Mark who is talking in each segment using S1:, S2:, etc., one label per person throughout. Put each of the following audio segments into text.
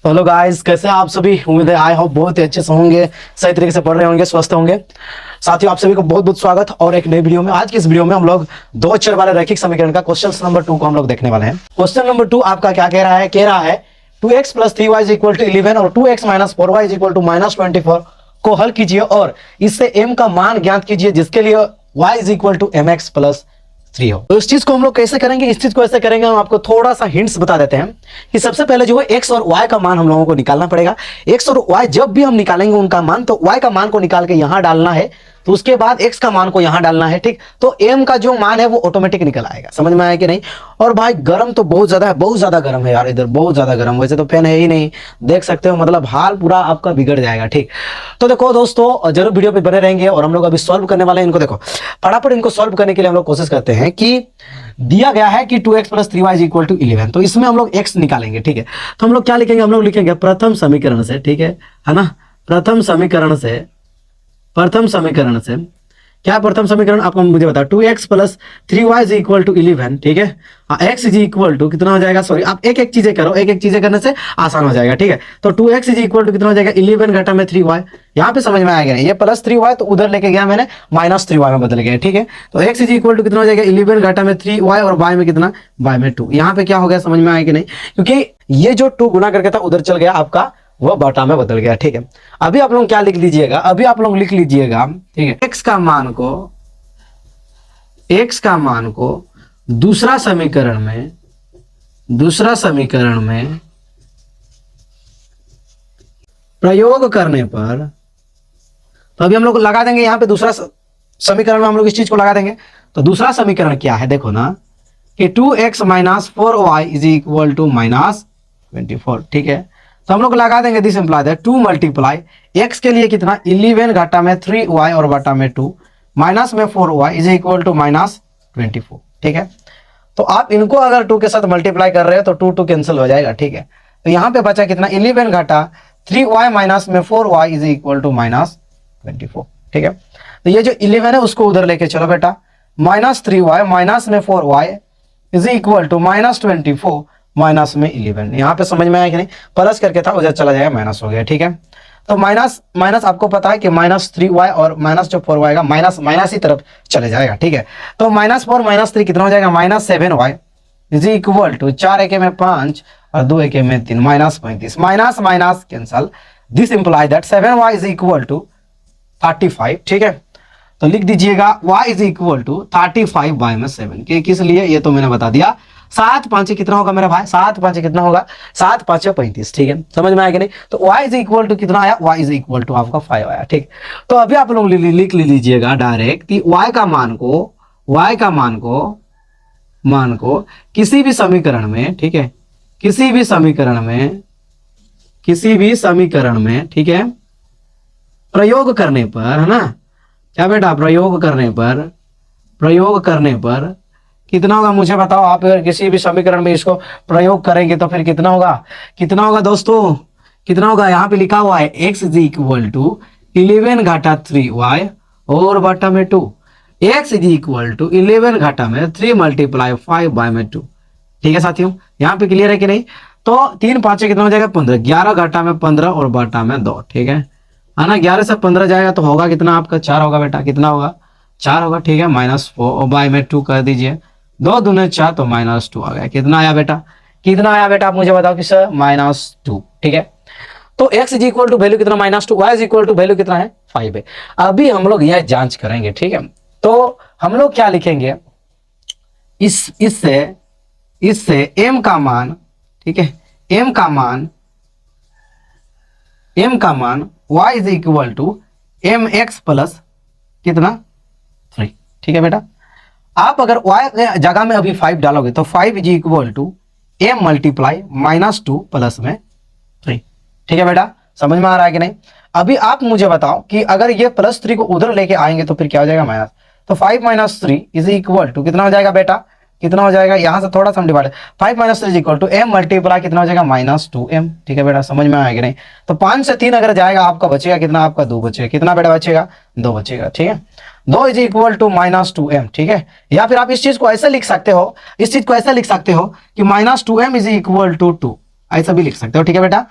S1: तो hello guys, कैसे हैं आप सभी। उम्मीद है आई होप बहुत ही अच्छे से होंगे, सही तरीके से पढ़ रहे होंगे, स्वस्थ होंगे। साथियों, आप सभी को बहुत बहुत स्वागत और एक नई वीडियो में। आज की इस वीडियो में हम लोग दो अक्षर वाले रैखिक समीकरण का क्वेश्चन नंबर 2 को हम लोग देखने वाले हैं। क्वेश्चन नंबर 2 आपका क्या कह रहा है 2x + 3y = 11 और 2x - 4y = -24 को हल कीजिए और इससे m का मान ज्ञात कीजिए जिसके लिए y = mx + 3 हो। तो इस चीज को हम लोग कैसे करेंगे, इस चीज को ऐसे करेंगे, हम आपको थोड़ा सा हिंट्स बता देते हैं कि सबसे पहले जो है x और y का मान हम लोगों को निकालना पड़ेगा। x और y जब भी हम निकालेंगे उनका मान, तो y का मान को निकाल के यहां डालना है, तो उसके बाद x का मान को यहां डालना है, ठीक। तो m का जो मान है वो ऑटोमेटिक निकल आएगा। समझ में आया कि नहीं। और भाई गर्म तो बहुत ज्यादा है, बहुत ज्यादा गर्म है यार, इधर बहुत ज्यादा गर्म। वैसे तो फैन है ही नहीं, देख सकते हो, मतलब हाल पूरा आपका बिगड़ जाएगा, ठीक। तो देखो दोस्तों, जरूर वीडियो पे बने रहेंगे और हम लोग अभी सॉल्व करने वाले हैं इनको। देखो फटाफट इनको सॉल्व करने के लिए हम लोग कोशिश करते हैं कि दिया गया है कि 2x + 3y = 11, तो इसमें हम लोग x निकालेंगे, ठीक है। तो हम लोग क्या लिखेंगे, हम लोग लिखेंगे प्रथम समीकरण से, ठीक है ना। प्रथम समीकरण से क्या प्रथम समीकरण आपको मुझे बताओ। 2x + 3y = 11, ठीक है। x = कितना हो जाएगा, सॉरी आप एक एक चीजें करो, एक एक चीजें करने से आसान हो जाएगा, ठीक है। तो 2x = कितना हो जाएगा 11 घटा में 3y। यहाँ पे समझ में आएगा, ये +3y तो उधर लेके गया मैंने, -3y में बदल गया, ठीक है। तो x = कितना हो जाएगा 11 घटा में 3y और y में कितना, y में 2। यहाँ पे क्या हो गया, समझ में आया कि नहीं, क्योंकि ये जो 2 गुना करके था उधर चल गया आपका, वो बटा में बदल गया, ठीक है। अभी आप लोग क्या लिख लीजिएगा, अभी आप लोग लिख लीजिएगा, ठीक है, x का मान को दूसरा समीकरण में प्रयोग करने पर, तो अभी हम लोग लगा देंगे यहाँ पे दूसरा समीकरण में हम लोग इस चीज को लगा देंगे। तो दूसरा समीकरण क्या है, देखो ना कि 2x - 4y = -24, ठीक है। तो हम लोग लगा देंगे दिस इंप्लाई दैट 2 × x के लिए कितना 11 घटा में 3y और बटा में 2 माइनस में 4y = -24, ठीक है। तो आप इनको अगर 2 के साथ मल्टीप्लाई कर रहे हैं तो 2 कैंसिल हो जाएगा, ठीक है। तो यहाँ पे बचा कितना 11 घटा 3y माइनस में 4y = -24, ठीक है। तो ये जो 11 है उसको उधर लेके चलो बेटा, -3y माइनस में 4y = -24 माइनस में 11। यहाँ पे समझ में आया कि नहीं, प्लस करके था उधर चला जाएगा, माइनस हो गया, ठीक है। तो माइनस आपको पता है कि -3y और माइनस जो 4y का माइनस ही तरफ चले जाएगा, ठीक है। तो -4 - 3 कितना हो जाएगा, -7y = 4 एके में 5 और 2 एके में 3 -35, minus cancel. This imply that 7y = 35, ठीक है। तो लिख दीजिएगा y = 35/7, कि किस लिए ये तो मैंने बता दिया। 7 5 कितना होगा मेरा भाई, 7 5 कितना होगा, 7 5 35, ठीक है। समझ में आया कि नहीं। तो y = कितना आया, y = आपका 5 आया, ठीक। तो अभी आप लोग लिख लीजिएगा डायरेक्ट कि y का मान को किसी भी समीकरण में, ठीक है, किसी भी समीकरण में, ठीक है, प्रयोग करने पर, है ना, क्या बेटा, प्रयोग करने पर कितना होगा मुझे बताओ। आप अगर किसी भी समीकरण में इसको प्रयोग करेंगे तो फिर कितना होगा दोस्तों, कितना होगा। यहाँ पे लिखा हुआ है x = 11 घटा 3y और बटा में 2, x = 11 घटा में 3 × 5/2, ठीक है साथियों। यहाँ पे क्लियर है कि नहीं। तो 3 5 कितना हो जाएगा 15, 11 घटा में 15 और बटा में 2, ठीक है ना। 11 से 15 जाएगा तो होगा कितना आपका, 4 होगा बेटा, कितना होगा, 4 होगा, ठीक है। -4 बाय में 2 कर दीजिए, 2 दूने 4 तो -2 आ गया। कितना आया बेटा, आप मुझे बताओ कि सर -2, ठीक है। तो x = वैल्यू कितना, -2, y = वैल्यू कितना है, 5 है। अभी हम लोग यह जांच करेंगे, ठीक है। तो हम लोग क्या लिखेंगे, इससे m का मान, ठीक है, m का मान y = mx + कितना 3, ठीक है बेटा। आप अगर y जगह में अभी 5 डालोगे तो 5 = m × -2 प्लस में 3, ठीक है बेटा। समझ में आ रहा है कि नहीं। अभी आप मुझे बताओ कि अगर ये +3 को उधर लेके आएंगे तो फिर क्या हो जाएगा, माइनस। तो 5 - 3 = कितना हो जाएगा बेटा, कितना हो जाएगा, यहां से थोड़ा सा हम डिवाइड, 5 - 3 = m × कितना हो जाएगा, -2m, ठीक है बेटा। समझ में आएगा नहीं। तो 5 से 3 अगर जाएगा आपका बचेगा कितना, आपका 2 बचेगा, कितना बेटा बचेगा, 2 बचेगा, ठीक है। 2 = -2m, ठीक है। या फिर आप इस चीज को ऐसे लिख सकते हो, कि -2m = 2, ऐसा भी लिख सकते हो, ठीक है बेटा।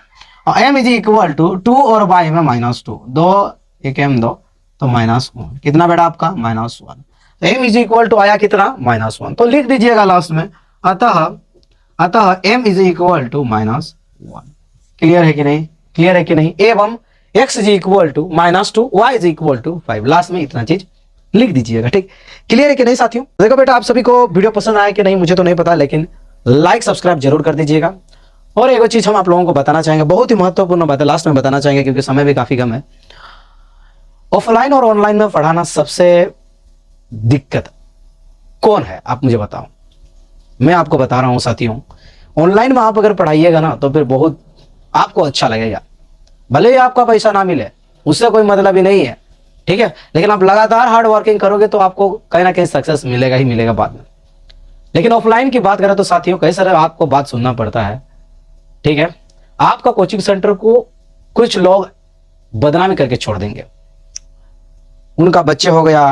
S1: और m इज इक्वल टू 2 और y में -2, 2 एक m 2 तो -1 कितना बेटा आपका -1। तो m इज इक्वल टू आया कितना -1, तो लिख दीजिएगा लास्ट में अतः m is equal to -1। Clear है कि नहीं, क्लियर है कि नहीं। एवं x is equal to -2, y is equal to 5, last में इतना चीज लिख दीजिएगा। ठीक, क्लियर है कि नहीं साथियों। देखो बेटा आप सभी को वीडियो पसंद आया कि नहीं मुझे तो नहीं पता, लेकिन लाइक सब्सक्राइब जरूर कर दीजिएगा। और एक चीज हम आप लोगों को बताना चाहेंगे, बहुत ही महत्वपूर्ण बात है, लास्ट में बताना चाहेंगे क्योंकि समय भी काफी कम है। ऑफलाइन और ऑनलाइन में पढ़ाना सबसे दिक्कत कौन है आप मुझे बताओ। मैं आपको बता रहा हूं साथियों, ऑनलाइन में आप अगर पढ़ाइएगा ना तो फिर बहुत आपको अच्छा लगेगा, भले ही आपका पैसा ना मिले उससे कोई मतलब ही नहीं है, ठीक है, लेकिन आप लगातार हार्ड वर्किंग करोगे तो आपको कहीं ना कहीं सक्सेस मिलेगा ही मिलेगा बाद में। लेकिन ऑफलाइन की बात करें तो साथियों कई सारे आपको बात सुनना पड़ता है, ठीक है। आपका कोचिंग सेंटर को कुछ लोग बदनामी करके छोड़ देंगे, उनका बच्चे हो गया,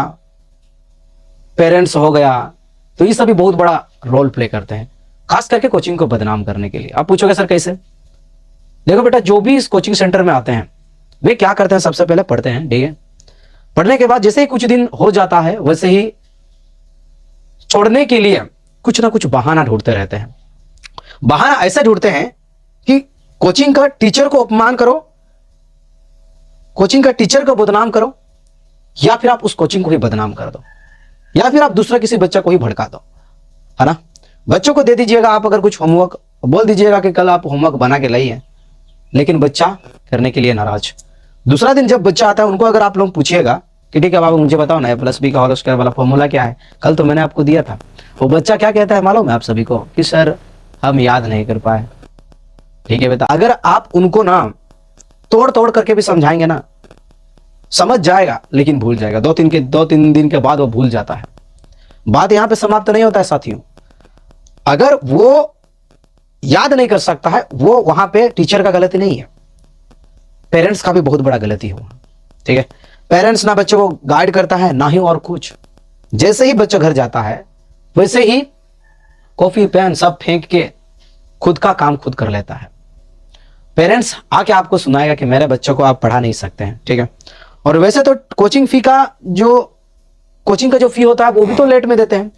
S1: पेरेंट्स हो गया, तो ये सभी बहुत बड़ा रोल प्ले करते हैं, खास करके कोचिंग को बदनाम करने के लिए। आप पूछोगे सर कैसे? देखो बेटा जो भी इस कोचिंग सेंटर में आते हैं वे क्या करते हैं, सबसे पहले पढ़ते हैं, ठीक है। पढ़ने के बाद जैसे ही कुछ दिन हो जाता है वैसे ही छोड़ने के लिए कुछ ना कुछ बहाना ढूंढते रहते हैं। बहाना ऐसा ढूंढते हैं कि कोचिंग का टीचर को अपमान करो, कोचिंग का टीचर को बदनाम करो, या फिर आप उस कोचिंग को ही बदनाम कर दो, या फिर आप दूसरा किसी बच्चा को ही भड़का दो, है ना। बच्चों को दे दीजिएगा आप अगर कुछ होमवर्क, बोल दीजिएगा कि कल आप होमवर्क बना के लाइए, लेकिन बच्चा करने के लिए नाराज। दूसरा दिन जब बच्चा आता है उनको अगर आप लोग पूछिएगा कि ठीक है बाबा मुझे बताओ ना a+b का होल स्क्वायर वाला फॉर्मूला क्या है, कल तो मैंने आपको दिया था, वो बच्चा क्या कहता है मालूम है आप सभी को कि सर हम याद नहीं कर पाए। ठीक है बेटा, अगर आप उनको ना तोड़ तोड़ करके भी समझाएंगे ना समझ जाएगा, लेकिन भूल जाएगा, 2-3 दिन के बाद वो भूल जाता है। बात यहां पे समाप्त नहीं होता है साथियों, अगर वो याद नहीं कर सकता है वो वहां पे टीचर का गलती नहीं है, पेरेंट्स का भी बहुत बड़ा गलती है वहां, ठीक है। पेरेंट्स ना बच्चों को गाइड करता है ना ही और कुछ, जैसे ही बच्चा घर जाता है वैसे ही कॉपी पेन सब फेंक के खुद का काम खुद कर लेता है। पेरेंट्स आके आपको सुनाएगा कि मेरे बच्चों को आप पढ़ा नहीं सकते हैं, ठीक है। और वैसे तो कोचिंग का जो फी होता है वो भी तो लेट में देते हैं,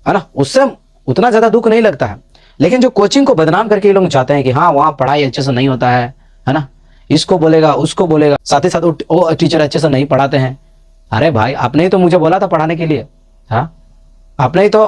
S1: है ना, उससे उतना ज्यादा दुख नहीं लगता है। लेकिन जो कोचिंग को बदनाम करके ये लोग चाहते हैं कि हाँ वहां पढ़ाई अच्छे से नहीं होता है ना, इसको बोलेगा उसको बोलेगा, साथ ही साथ वो टीचर अच्छे से नहीं पढ़ाते हैं। अरे भाई आपने ही तो मुझे बोला था पढ़ाने के लिए, हाँ आपने ही तो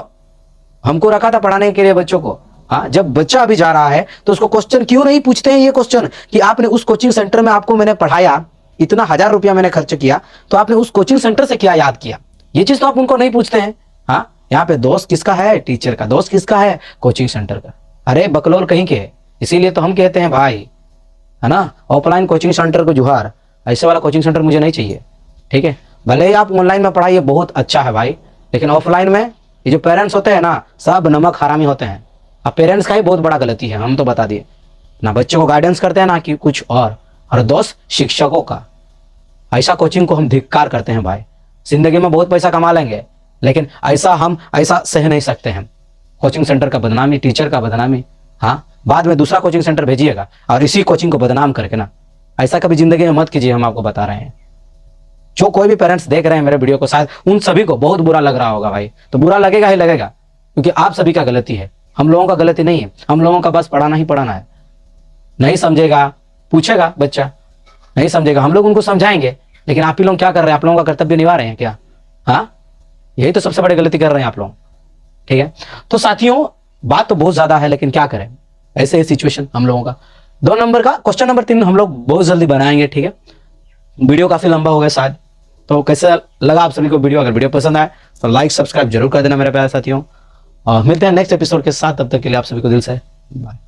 S1: हमको रखा था पढ़ाने के लिए बच्चों को। हाँ जब बच्चा अभी जा रहा है तो उसको क्वेश्चन क्यों नहीं पूछते हैं, ये क्वेश्चन कि आपने उस कोचिंग सेंटर में आपको मैंने पढ़ाया, इतना 1000 रुपया मैंने खर्च किया, तो आपने उस कोचिंग सेंटर से क्या याद किया, ये चीज तो आप उनको नहीं पूछते हैं। हाँ यहाँ पे दोस्त किसका है, टीचर का, दोस्त किसका है, कोचिंग सेंटर का। अरे बकलोल कहीं के, इसीलिए तो हम कहते हैं भाई, है ना, ऑफलाइन कोचिंग सेंटर को जुहार, ऐसे वाला कोचिंग सेंटर मुझे नहीं चाहिए, ठीक है। भले ही आप ऑनलाइन में पढ़ाइए बहुत अच्छा है भाई, लेकिन ऑफलाइन में ये जो पेरेंट्स होते हैं ना सब नमक हरामी होते हैं। अब पेरेंट्स का ही बहुत बड़ा गलती है, हम तो बता दिए ना, बच्चों को गाइडेंस करते हैं ना कि कुछ और दोस्त शिक्षकों का। ऐसा कोचिंग को हम धिक्कार करते हैं भाई। जिंदगी में बहुत पैसा कमा लेंगे लेकिन हम ऐसा सह नहीं सकते हैं, कोचिंग सेंटर का बदनामी, टीचर का बदनामी, हाँ बाद में दूसरा कोचिंग सेंटर भेजिएगा और इसी कोचिंग को बदनाम करके ना, ऐसा कभी जिंदगी में मत कीजिए, हम आपको बता रहे हैं। जो कोई भी पेरेंट्स देख रहे हैं मेरे वीडियो को शायद उन सभी को बहुत बुरा लग रहा होगा भाई, तो बुरा लगेगा ही लगेगा, क्योंकि आप सभी का गलती है, हम लोगों का गलती नहीं है। हम लोगों का बस पढ़ाना ही पढ़ाना है। नहीं समझेगा पूछेगा बच्चा, नहीं समझेगा हम लोग उनको समझाएंगे, लेकिन आप ही लोग क्या कर रहे हैं, आप लोगों का कर्तव्य निभा रहे हैं क्या? हाँ यही तो सबसे बड़ी गलती कर रहे हैं आप लोग, ठीक है। तो साथियों बात तो बहुत ज्यादा है, लेकिन क्या करें, ऐसे ही सिचुएशन हम लोगों का। 2 नंबर का क्वेश्चन नंबर 3 हम लोग बहुत जल्दी बनाएंगे, ठीक है। वीडियो काफी लंबा हो गया शायद, तो कैसा लगा आप सभी को वीडियो? अगर वीडियो पसंद आए तो लाइक सब्सक्राइब जरूर कर देना मेरे प्यारे साथियों, और मिलते हैं नेक्स्ट एपिसोड के साथ। तब तक के लिए आप सभी को दिल से बाय।